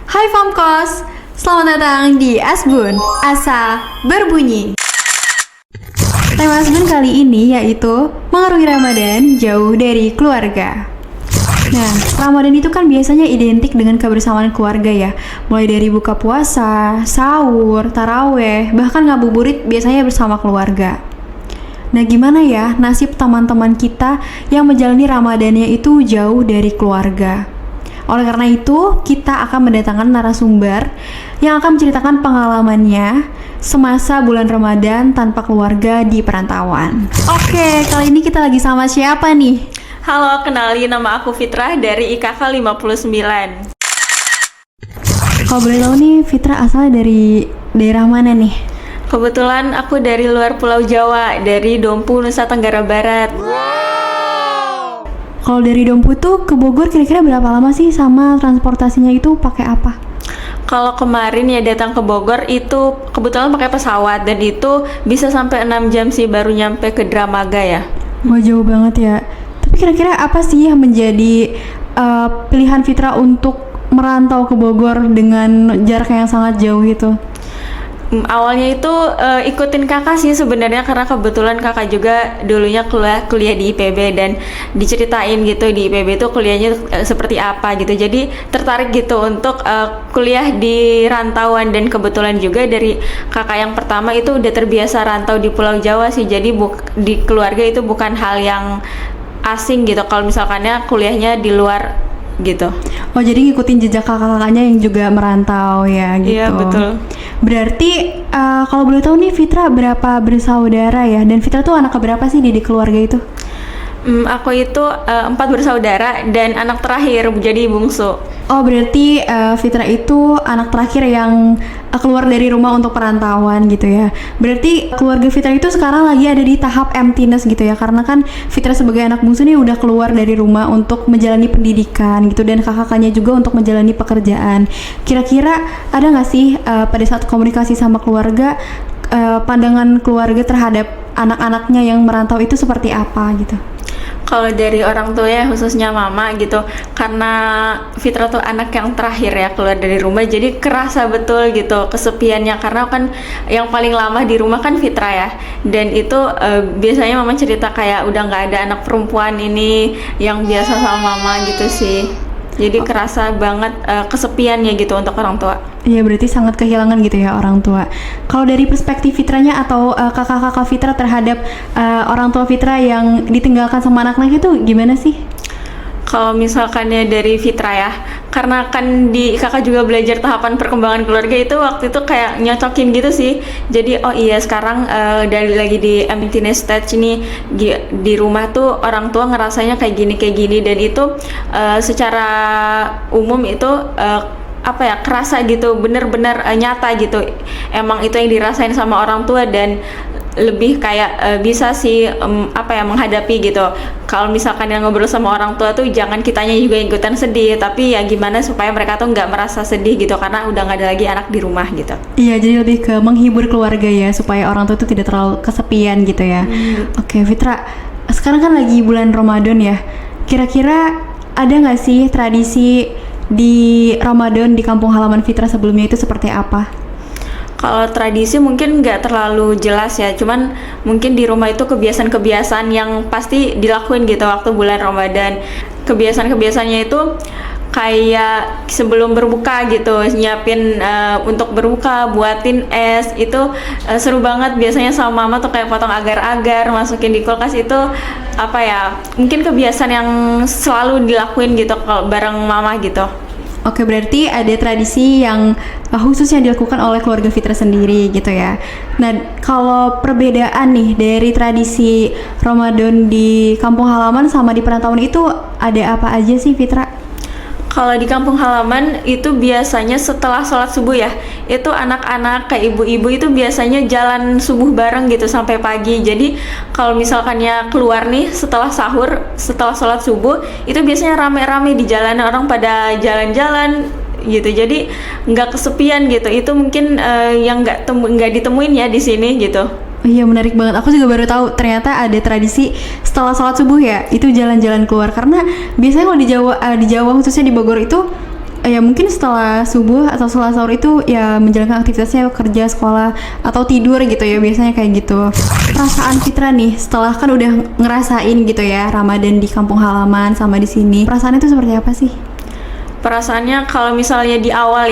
Hai Famkos, selamat datang di Asbun, Asa Berbunyi. Tema Asbun kali ini yaitu mengarungi Ramadan jauh dari keluarga. Nah, Ramadan itu kan biasanya identik dengan kebersamaan keluarga ya. Mulai dari buka puasa, sahur, taraweh, bahkan ngabuburit biasanya bersama keluarga. Nah, gimana ya nasib teman-teman kita yang menjalani Ramadannya itu jauh dari keluarga? Oleh karena itu, kita akan mendatangkan narasumber yang akan menceritakan pengalamannya semasa bulan Ramadan tanpa keluarga di perantauan. Oke, kali ini kita lagi sama siapa nih? Halo, kenalin nama aku Fitrah dari IKK 59. Kalau boleh tahu nih, Fitra asalnya dari daerah mana nih? Kebetulan aku dari luar Pulau Jawa, dari Dompu, Nusa Tenggara Barat. Kalau dari Dompu tuh ke Bogor kira-kira berapa lama sih, sama transportasinya itu pakai apa? Kalau kemarin ya datang ke Bogor itu kebetulan pakai pesawat dan itu bisa sampai 6 jam sih baru nyampe ke Dramaga ya. Wah, jauh banget ya. Tapi kira-kira apa sih yang menjadi pilihan Fitra untuk merantau ke Bogor dengan jarak yang sangat jauh itu? Awalnya itu ikutin kakak sih sebenarnya karena kebetulan kakak juga dulunya kuliah di IPB dan diceritain gitu di IPB itu kuliahnya seperti apa gitu. Jadi tertarik gitu untuk kuliah di rantauan dan kebetulan juga dari kakak yang pertama itu udah terbiasa rantau di Pulau Jawa sih. Jadi di keluarga itu bukan hal yang asing gitu kalau misalkannya kuliahnya di luar gitu. Oh, jadi ngikutin jejak kakak-kakaknya yang juga merantau ya gitu. Iya, betul. Berarti kalau boleh tahu nih, Fitra berapa bersaudara ya? Dan Fitra tuh anak keberapa sih di keluarga itu? Aku itu 4 bersaudara dan anak terakhir, jadi bungsu. Oh, berarti Fitra itu anak terakhir yang keluar dari rumah untuk perantauan gitu ya. Berarti keluarga Fitra itu sekarang lagi ada di tahap emptiness gitu ya. Karena kan Fitra sebagai anak bungsu nih udah keluar dari rumah untuk menjalani pendidikan gitu. Dan kakak-kakaknya juga untuk menjalani pekerjaan. Kira-kira ada nggak sih pada saat komunikasi sama keluarga, pandangan keluarga terhadap anak-anaknya yang merantau itu seperti apa gitu? Kalau dari orang tua ya khususnya mama gitu, karena Fitra tuh anak yang terakhir ya keluar dari rumah, jadi kerasa betul gitu kesepiannya karena kan yang paling lama di rumah kan Fitra ya, dan itu biasanya mama cerita kayak udah nggak ada anak perempuan ini yang biasa sama mama gitu sih. Jadi kerasa banget kesepiannya gitu untuk orang tua. Iya, berarti sangat kehilangan gitu ya orang tua. Kalau dari perspektif Fitranya atau kakak-kakak Fitra terhadap orang tua Fitra yang ditinggalkan sama anak-anaknya itu gimana sih? Kalau misalkannya dari Fitra ya, karena kan di kakak juga belajar tahapan perkembangan keluarga itu waktu itu kayak nyocokin gitu sih. Jadi oh iya sekarang dari lagi di emptiness stage nih di rumah tuh orang tua ngerasanya kayak gini dan itu secara umum itu apa ya kerasa gitu bener-bener nyata gitu. Emang itu yang dirasain sama orang tua dan lebih kayak bisa sih apa ya menghadapi gitu. Kalau misalkan yang ngobrol sama orang tua tuh jangan kitanya juga ikutan sedih, tapi ya gimana supaya mereka tuh nggak merasa sedih gitu karena udah nggak ada lagi anak di rumah gitu. Iya, jadi lebih ke menghibur keluarga ya supaya orang tua itu tidak terlalu kesepian gitu ya. Oke, Fitra, sekarang kan lagi bulan Ramadan ya. Kira-kira ada nggak sih tradisi di Ramadan di kampung halaman Fitra sebelumnya itu seperti apa? Kalau tradisi mungkin nggak terlalu jelas ya, cuman mungkin di rumah itu kebiasaan-kebiasaan yang pasti dilakuin gitu waktu bulan Ramadan. Kebiasaan-kebiasaannya itu kayak sebelum berbuka gitu, nyiapin untuk berbuka, buatin es, itu seru banget biasanya sama mama tuh kayak potong agar-agar, masukin di kulkas itu apa ya, mungkin kebiasaan yang selalu dilakuin gitu kalau bareng mama gitu. Oke, berarti ada tradisi yang khusus yang dilakukan oleh keluarga Fitra sendiri gitu ya. Nah, kalau perbedaan nih dari tradisi Ramadan di kampung halaman sama di perantauan itu ada apa aja sih, Fitra? Kalau di kampung halaman itu biasanya setelah sholat subuh ya, itu anak-anak kayak ibu-ibu itu biasanya jalan subuh bareng gitu sampai pagi. Jadi kalau misalkannya keluar nih setelah sahur, setelah sholat subuh, itu biasanya rame-rame di jalan, orang pada jalan-jalan gitu. Jadi nggak kesepian gitu. Itu mungkin yang nggak ditemuin ya di sini gitu. Oh iya, menarik banget. Aku juga baru tahu ternyata ada tradisi setelah sholat subuh ya, itu jalan-jalan keluar. Karena biasanya kalau di Jawa khususnya di Bogor itu ya mungkin setelah subuh atau setelah sahur itu ya menjalankan aktivitasnya kerja, sekolah atau tidur gitu ya, biasanya kayak gitu. Perasaan Fitra nih setelah kan udah ngerasain gitu ya Ramadan di kampung halaman sama di sini, perasaannya itu seperti apa sih? Perasaannya kalau misalnya di awal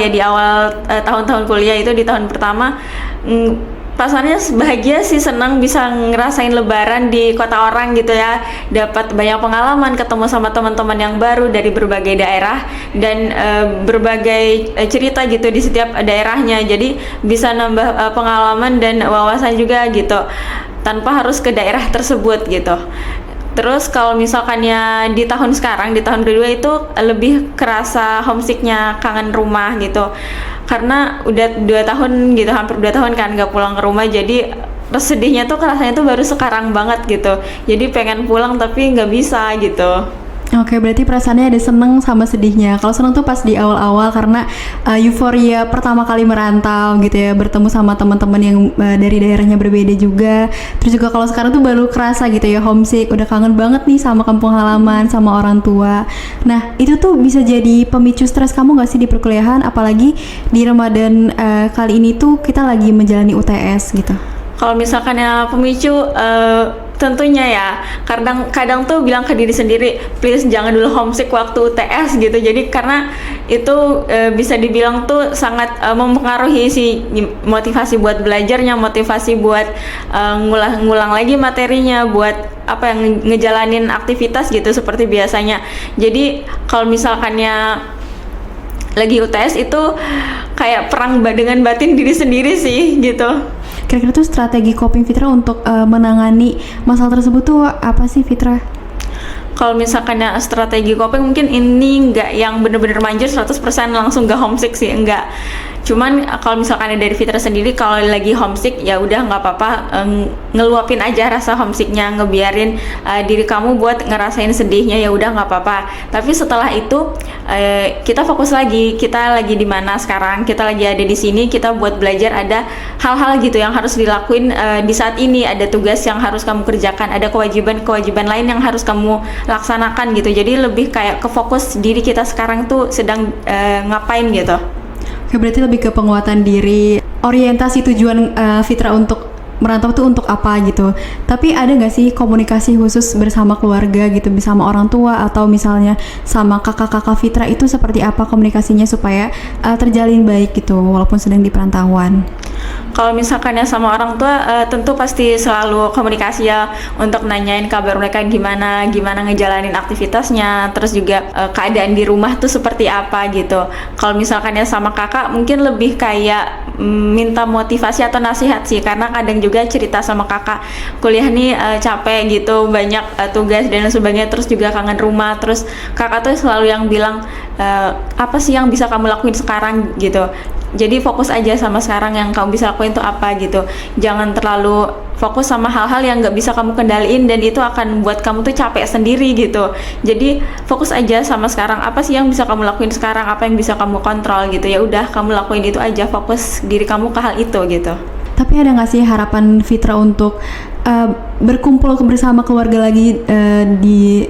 tahun-tahun kuliah itu di tahun pertama, perasaannya bahagia sih, senang bisa ngerasain lebaran di kota orang gitu ya, dapat banyak pengalaman, ketemu sama teman-teman yang baru dari berbagai daerah dan berbagai cerita gitu di setiap daerahnya, jadi bisa nambah pengalaman dan wawasan juga gitu tanpa harus ke daerah tersebut gitu. Terus kalau misalkannya di tahun sekarang, di tahun kedua itu lebih kerasa homesicknya, kangen rumah gitu. Karena udah 2 tahun gitu, hampir 2 tahun kan gak pulang ke rumah, jadi sedihnya tuh kerasanya tuh baru sekarang banget gitu. Jadi pengen pulang tapi nggak bisa gitu. Oke, berarti perasaannya ada seneng sama sedihnya. Kalau seneng tuh pas di awal-awal karena euforia pertama kali merantau gitu ya, bertemu sama teman-teman yang dari daerahnya berbeda juga. Terus juga kalau sekarang tuh baru kerasa gitu ya, homesick, udah kangen banget nih sama kampung halaman, sama orang tua. Nah, itu tuh bisa jadi pemicu stres kamu gak sih di perkuliahan? Apalagi di Ramadan kali ini tuh kita lagi menjalani UTS gitu. Kalau misalkan ya pemicu, tentunya ya kadang tuh bilang ke diri sendiri, please jangan dulu homesick waktu UTS gitu. Jadi karena itu bisa dibilang tuh sangat mempengaruhi si motivasi buat belajarnya, motivasi buat ngulang lagi materinya, buat apa yang ngejalanin aktivitas gitu seperti biasanya. Jadi kalau misalkannya lagi UTS itu kayak perang dengan batin diri sendiri sih gitu. Kira-kira tuh strategi coping Fitra untuk menangani masalah tersebut tuh apa sih Fitra? Kalau misalkan ya strategi coping, mungkin ini nggak yang bener-bener manjur 100% langsung nggak homesick sih, enggak. Cuman kalau misalkan dari Fitra sendiri, kalau lagi homesick ya udah nggak apa-apa, ngeluapin aja rasa homesicknya, ngebiarin diri kamu buat ngerasain sedihnya, ya udah nggak apa-apa. Tapi setelah itu kita fokus lagi, kita lagi di mana sekarang, kita lagi ada di sini, kita buat belajar, ada hal-hal gitu yang harus dilakuin di saat ini, ada tugas yang harus kamu kerjakan, ada kewajiban lain yang harus kamu laksanakan gitu. Jadi lebih kayak ke fokus diri kita sekarang tuh sedang ngapain gitu. Oke, berarti lebih ke penguatan diri, orientasi tujuan Fitra untuk merantau tuh untuk apa gitu. Tapi ada nggak sih komunikasi khusus bersama keluarga gitu, bersama orang tua atau misalnya sama kakak-kakak Fitra itu seperti apa komunikasinya supaya terjalin baik gitu walaupun sedang di perantauan? Kalau misalkannya sama orang tua, tentu pasti selalu komunikasi ya, untuk nanyain kabar mereka gimana ngejalanin aktivitasnya, terus juga keadaan di rumah tuh seperti apa gitu. Kalau misalkannya sama kakak, mungkin lebih kayak minta motivasi atau nasihat sih, karena kadang juga cerita sama kakak, kuliah nih capek gitu, banyak tugas dan sebagainya, terus juga kangen rumah. Terus kakak tuh selalu yang bilang, apa sih yang bisa kamu lakuin sekarang gitu. Jadi fokus aja sama sekarang, yang kamu bisa lakuin itu apa gitu. Jangan terlalu fokus sama hal-hal yang nggak bisa kamu kendaliin, dan itu akan buat kamu tuh capek sendiri gitu. Jadi fokus aja sama sekarang, apa sih yang bisa kamu lakuin sekarang, apa yang bisa kamu kontrol gitu. Ya udah, kamu lakuin itu aja, fokus diri kamu ke hal itu gitu. Tapi ada nggak sih harapan Fitra untuk berkumpul bersama keluarga lagi di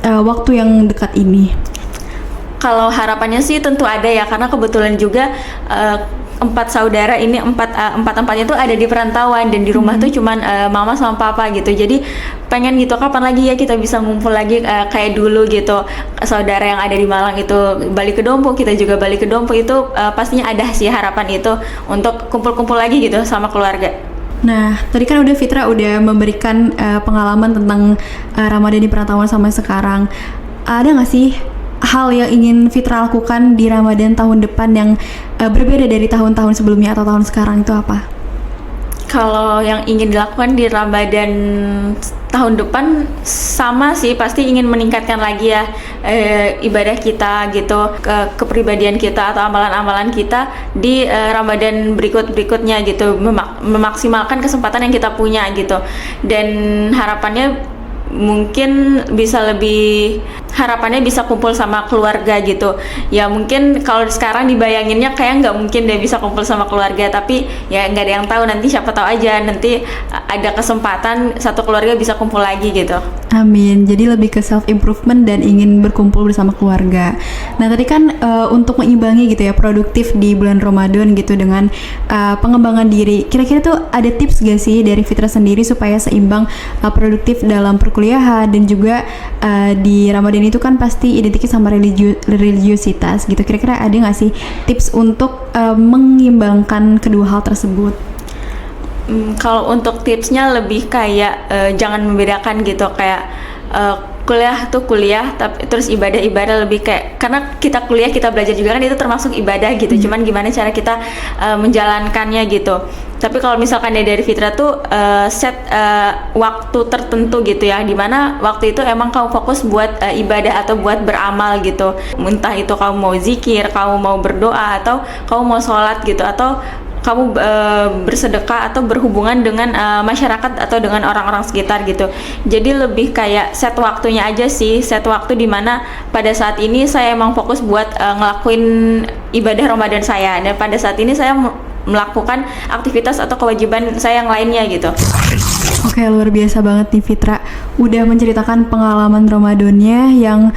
waktu yang dekat ini? Kalau harapannya sih tentu ada ya, karena kebetulan juga 4 saudara ini, empatnya tuh ada di perantauan, dan di rumah tuh cuman mama sama papa gitu. Jadi pengen gitu, kapan lagi ya kita bisa ngumpul lagi kayak dulu gitu. Saudara yang ada di Malang itu balik ke Dompu, kita juga balik ke Dompu, itu pastinya ada sih harapan itu untuk kumpul-kumpul lagi gitu sama keluarga. Nah, tadi kan Fitra udah memberikan pengalaman tentang Ramadan di perantauan sampai sekarang. Ada nggak sih hal yang ingin Fitra lakukan di Ramadan tahun depan yang berbeda dari tahun-tahun sebelumnya atau tahun sekarang, itu apa? Kalau yang ingin dilakukan di Ramadan tahun depan sama sih, pasti ingin meningkatkan lagi ya ibadah kita gitu, kepribadian kita atau amalan-amalan kita di Ramadan berikutnya gitu, memaksimalkan kesempatan yang kita punya gitu. Dan harapannya mungkin bisa lebih harapannya bisa kumpul sama keluarga gitu. Ya mungkin kalau sekarang dibayanginnya kayak nggak mungkin deh bisa kumpul sama keluarga, tapi ya nggak ada yang tahu, nanti siapa tahu aja nanti ada kesempatan satu keluarga bisa kumpul lagi gitu. Amin. Jadi lebih ke self improvement dan ingin berkumpul bersama keluarga. Nah tadi kan untuk mengimbangi gitu ya produktif di bulan Ramadan gitu dengan pengembangan diri. Kira-kira tuh ada tips gak sih dari Fitra sendiri supaya seimbang produktif dalam perkuliahan dan juga di Ramadan itu kan pasti identiknya sama religiositas gitu. Kira-kira ada gak sih tips untuk mengimbangkan kedua hal tersebut? Kalau untuk tipsnya lebih kayak jangan membedakan gitu, kayak kuliah tuh kuliah, tapi terus ibadah lebih kayak, karena kita kuliah kita belajar juga kan itu termasuk ibadah gitu. Cuman gimana cara kita menjalankannya gitu. Tapi kalau misalkan dari Fitra tuh set waktu tertentu gitu ya, dimana waktu itu emang kamu fokus buat ibadah atau buat beramal gitu. Entah itu kamu mau zikir, kamu mau berdoa, atau kamu mau sholat gitu, atau kamu bersedekah atau berhubungan dengan masyarakat atau dengan orang-orang sekitar gitu. Jadi lebih kayak set waktunya aja sih, set waktu dimana pada saat ini saya emang fokus buat ngelakuin ibadah Ramadan saya, dan pada saat ini saya melakukan aktivitas atau kewajiban saya yang lainnya gitu. Oke, luar biasa banget nih Fitra udah menceritakan pengalaman Ramadannya yang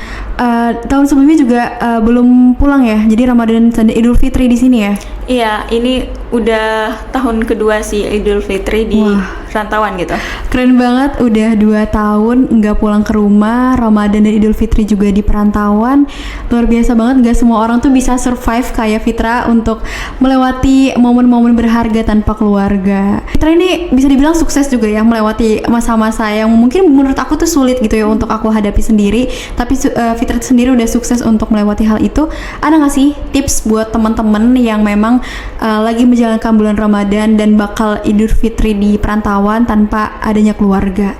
tahun sebelumnya juga belum pulang ya. Jadi Ramadan Idul Fitri di sini ya. Iya, ini udah tahun kedua sih Idul Fitri di rantauan gitu. Keren banget, udah 2 tahun nggak pulang ke rumah, Ramadan dan Idul Fitri juga di perantauan. Luar biasa banget, nggak semua orang tuh bisa survive kayak Fitra untuk melewati momen-momen berharga tanpa keluarga. Fitra ini bisa dibilang sukses juga ya melewati masa-masa yang mungkin menurut aku tuh sulit gitu ya untuk aku hadapi sendiri. Tapi Fitra sendiri udah sukses untuk melewati hal itu. Ada nggak sih tips buat teman-teman yang memang lagi menjalankan bulan Ramadan dan bakal Idul Fitri di perantauan tanpa adanya keluarga?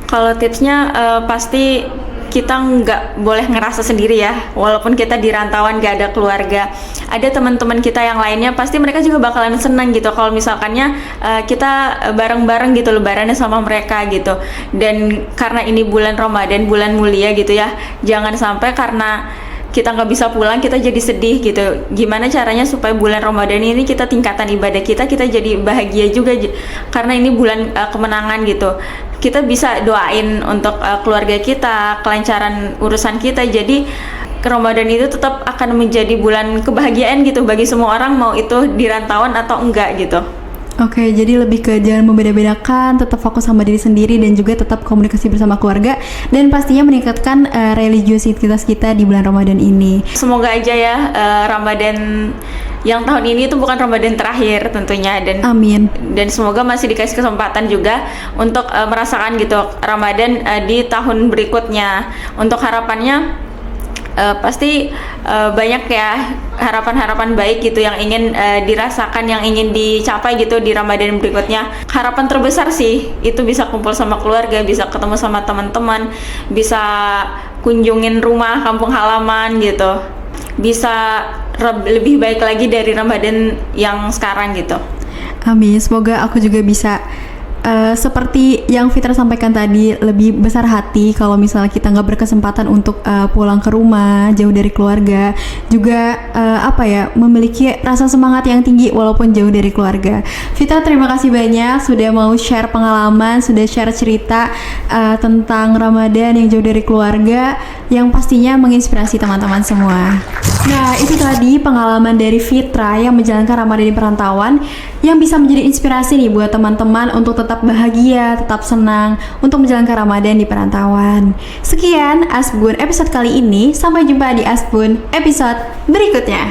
Kalau tipsnya pasti kita nggak boleh ngerasa sendiri ya, walaupun kita di rantauan gak ada keluarga. Ada teman-teman kita yang lainnya, pasti mereka juga bakalan senang gitu kalau misalkannya kita bareng-bareng gitu lebarannya sama mereka gitu. Dan karena ini bulan Ramadan, bulan mulia gitu ya, jangan sampai karena kita nggak bisa pulang kita jadi sedih gitu. Gimana caranya supaya bulan Ramadan ini kita tingkatan ibadah kita jadi bahagia juga, karena ini bulan kemenangan gitu. Kita bisa doain untuk keluarga kita, kelancaran urusan kita. Jadi Ramadan itu tetap akan menjadi bulan kebahagiaan gitu bagi semua orang, mau itu di rantauan atau enggak gitu. Oke, jadi lebih ke jangan membeda-bedakan, tetap fokus sama diri sendiri dan juga tetap komunikasi bersama keluarga dan pastinya meningkatkan religiositas kita di bulan Ramadan ini. Semoga aja ya Ramadan yang tahun ini itu bukan Ramadan terakhir tentunya, dan amin. Dan semoga masih dikasih kesempatan juga untuk merasakan gitu Ramadan di tahun berikutnya. Untuk harapannya pasti banyak ya harapan-harapan baik gitu yang ingin dirasakan, yang ingin dicapai gitu di Ramadan berikutnya. Harapan terbesar sih itu bisa kumpul sama keluarga, bisa ketemu sama teman-teman, bisa kunjungin rumah kampung halaman gitu, bisa lebih baik lagi dari Ramadan yang sekarang gitu. Amin, semoga aku juga bisa seperti yang Fitra sampaikan tadi, lebih besar hati kalau misalnya kita nggak berkesempatan untuk pulang ke rumah jauh dari keluarga, juga memiliki rasa semangat yang tinggi walaupun jauh dari keluarga. Fitra, terima kasih banyak sudah mau share pengalaman, sudah share cerita tentang Ramadan yang jauh dari keluarga, yang pastinya menginspirasi teman-teman semua. Nah, itu tadi pengalaman dari Fitra yang menjalankan Ramadan di perantauan, yang bisa menjadi inspirasi nih buat teman-teman untuk tetap bahagia, tetap senang untuk menjalankan Ramadan di perantauan. Sekian Asbun episode kali ini, sampai jumpa di Asbun episode berikutnya.